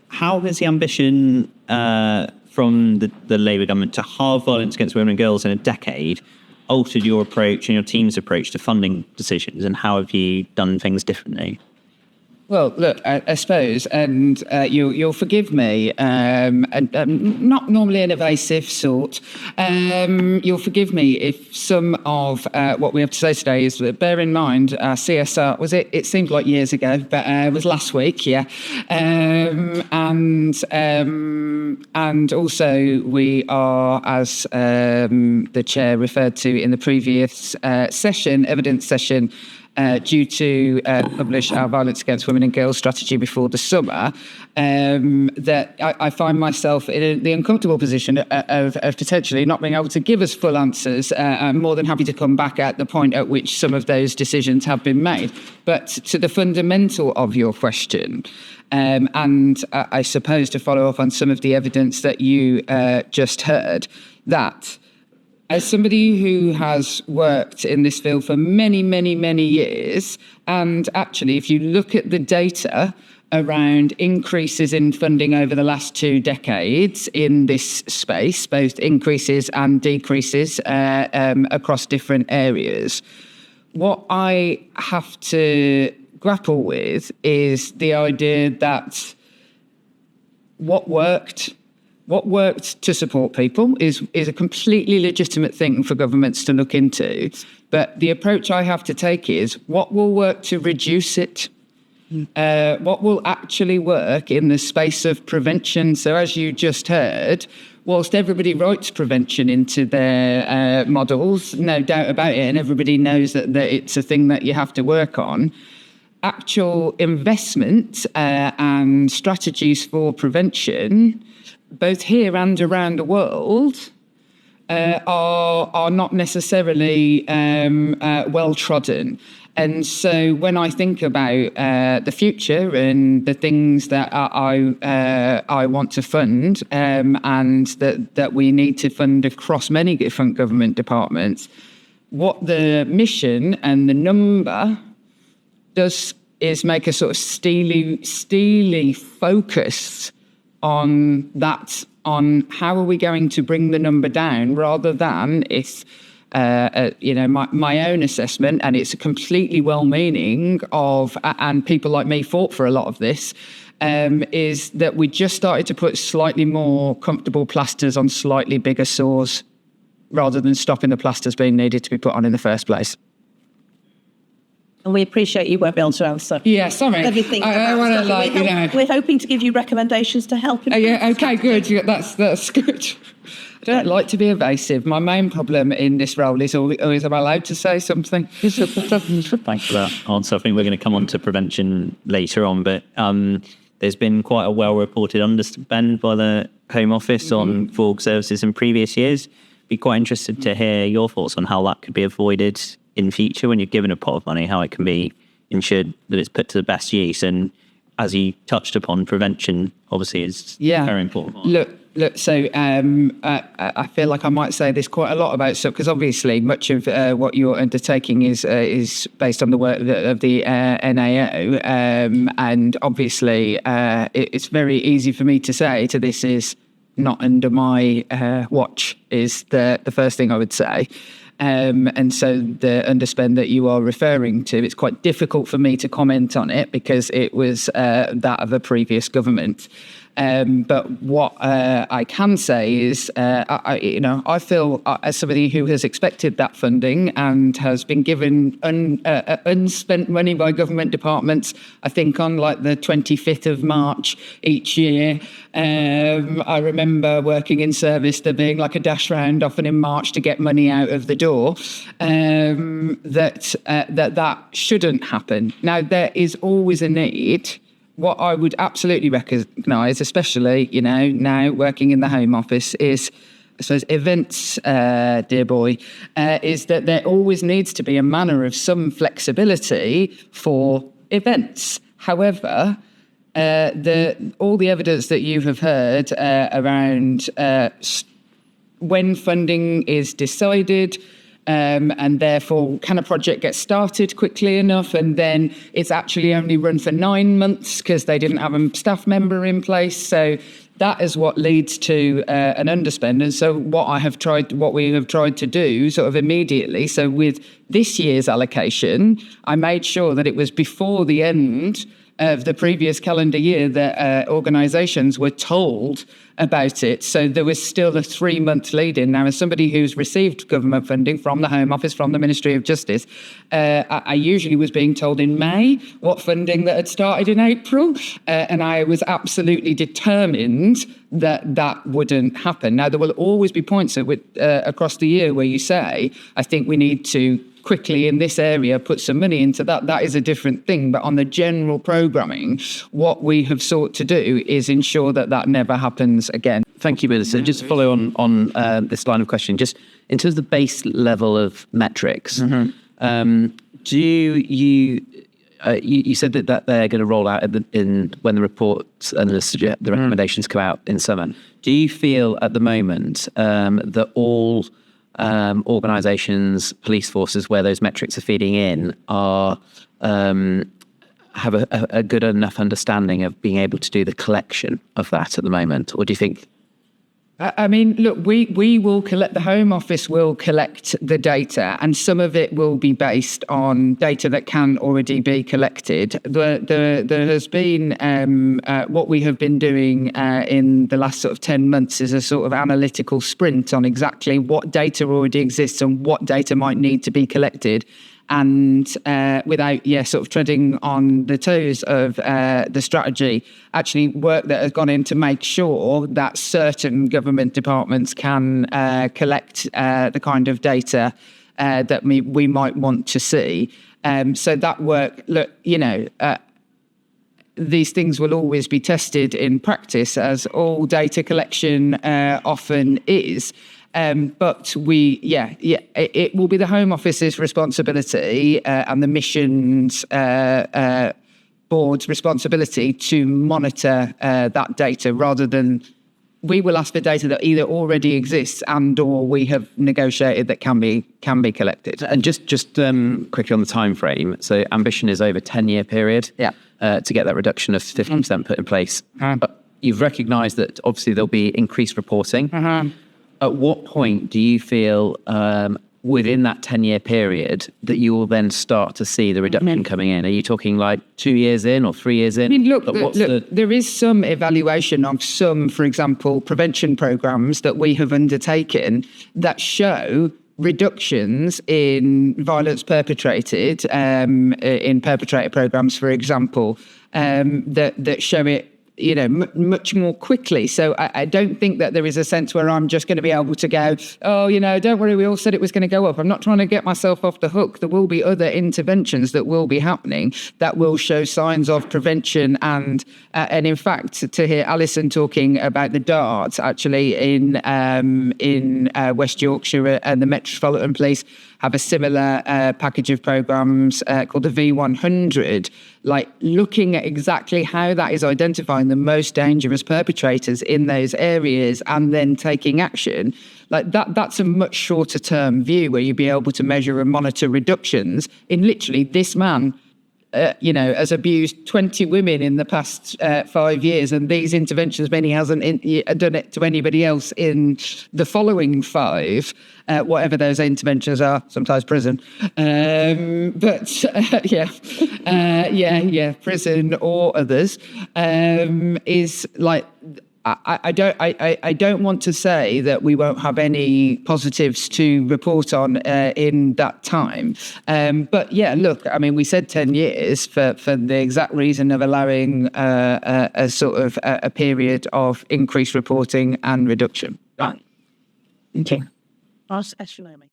How has the ambition from the Labour government to halve violence against women and girls in a decade altered your approach and your team's approach to funding decisions, and how have you done things differently? Well, look, I suppose, and you'll forgive me, not normally an evasive sort. You'll forgive me if some of what we have to say today is that, bear in mind, CSR, it seemed like years ago, but it was last week, yeah. And also we are, as the chair referred to in the previous evidence session, due to publish our violence against women and girls strategy before the summer, that I find myself in the uncomfortable position of potentially not being able to give us full answers. I'm more than happy to come back at the point at which some of those decisions have been made. But to the fundamental of your question, and I suppose to follow up on some of the evidence that you just heard, that as somebody who has worked in this field for many, many, many years, and actually, if you look at the data around increases in funding over the last 2 decades in this space, both increases and decreases across different areas, what I have to grapple with is the idea that what worked to support people is a completely legitimate thing for governments to look into. But the approach I have to take is what will work to reduce it? What will actually work in the space of prevention? So as you just heard, whilst everybody writes prevention into their models, no doubt about it, and everybody knows that it's a thing that you have to work on, actual investment and strategies for prevention, both here and around the world, are not necessarily well trodden. And so when I think about the future and the things that I want to fund, and that we need to fund across many different government departments, what the mission and the number does is make a sort of steely focus on that, on how are we going to bring the number down, rather than if, my own assessment, and it's a completely well-meaning of, and people like me fought for a lot of this, is that we just started to put slightly more comfortable plasters on slightly bigger sores, rather than stopping the plasters being needed to be put on in the first place. And we appreciate you won't be able to answer. Yeah, sorry. Everything. I want to we're hoping to give you recommendations to help. Yeah, okay, good. That's good. I don't like to be evasive. My main problem in this role is always, am I allowed to say something? Thanks for that answer. I think we're going to come on to prevention later on, but there's been quite a well-reported underspend by the Home Office on VAWG services in previous years. Be quite interested to hear your thoughts on how that could be avoided in future when you're given a pot of money, how it can be ensured that it's put to the best use. And as you touched upon, prevention obviously is very important. Look. So I feel like I might say this quite a lot about stuff, because obviously much of what you're undertaking is based on the work of the NAO, and obviously it's very easy for me to say to this is not under my watch is the first thing I would say. And so the underspend that you are referring to, it's quite difficult for me to comment on it because it was that of a previous government. But what I can say is, I feel as somebody who has expected that funding and has been given unspent money by government departments, I think on like the 25th of March each year. I remember working in service, there being like a dash round often in March to get money out of the door. That shouldn't happen. Now, there is always a need. What I would absolutely recognise, especially, now working in the Home Office, is, I suppose, events, dear boy, is that there always needs to be a manner of some flexibility for events. However, all the evidence that you have heard around when funding is decided, And therefore, can a project get started quickly enough? And then it's actually only run for 9 months because they didn't have a staff member in place. So that is what leads to an underspend. And so what we have tried to do sort of immediately. So with this year's allocation, I made sure that it was before the end of the previous calendar year that organisations were told about it. So there was still a 3-month lead in. Now, as somebody who's received government funding from the Home Office, from the Ministry of Justice, I usually was being told in May what funding that had started in April. And I was absolutely determined that that wouldn't happen. Now, there will always be points across the year where you say, I think we need to quickly in this area put some money into that. That is a different thing. But on the general programming, what we have sought to do is ensure that that never happens again. Thank you, Melissa. Just to follow on this line of question, just in terms of the base level of metrics, do you said that they're going to roll out when the reports and the recommendations come out in summer. Do you feel at the moment that all organisations, police forces, where those metrics are feeding in, are have a good enough understanding of being able to do the collection of that at the moment? Or do you think? I mean, look, we will collect, the Home Office will collect the data, and some of it will be based on data that can already be collected. There has been, what we have been doing in the last sort of 10 months is a sort of analytical sprint on exactly what data already exists and what data might need to be collected. And without, sort of treading on the toes of the strategy, actually work that has gone in to make sure that certain government departments can collect the kind of data that we might want to see. So that work, look, these things will always be tested in practice, as all data collection often is. But it will be the Home Office's responsibility and the missions board's responsibility to monitor that data, rather than we will ask for data that either already exists and or we have negotiated that can be collected. And just quickly on the time frame. So ambition is over a 10-year period to get that reduction of 50% put in place. But you've recognised that obviously there'll be increased reporting. At what point do you feel within that 10-year period that you will then start to see the reduction coming in? Are you talking like 2 years in or 3 years in? I mean, look, there is some evaluation of some, for example, prevention programmes that we have undertaken that show reductions in violence perpetrated, in perpetrator programmes, for example, that show it much more quickly. So I don't think that there is a sense where I'm just going to be able to go, don't worry, we all said it was going to go up. I'm not trying to get myself off the hook. There will be other interventions that will be happening that will show signs of prevention. And in fact, to hear Alison talking about the darts, actually in West Yorkshire and the Metropolitan Police have a similar package of programmes called the V100, like looking at exactly how that is identifying the most dangerous perpetrators in those areas and then taking action. Like that's a much shorter term view where you'd be able to measure and monitor reductions in literally this man has abused 20 women in the past 5 years, and these interventions mean he hasn't done it to anybody else in the following 5, whatever those interventions are, sometimes prison. Prison or others, is like, I don't want to say that we won't have any positives to report on in that time. But look, I mean, we said 10 years for the exact reason of allowing a sort of a period of increased reporting and reduction. Okay. Astronomy.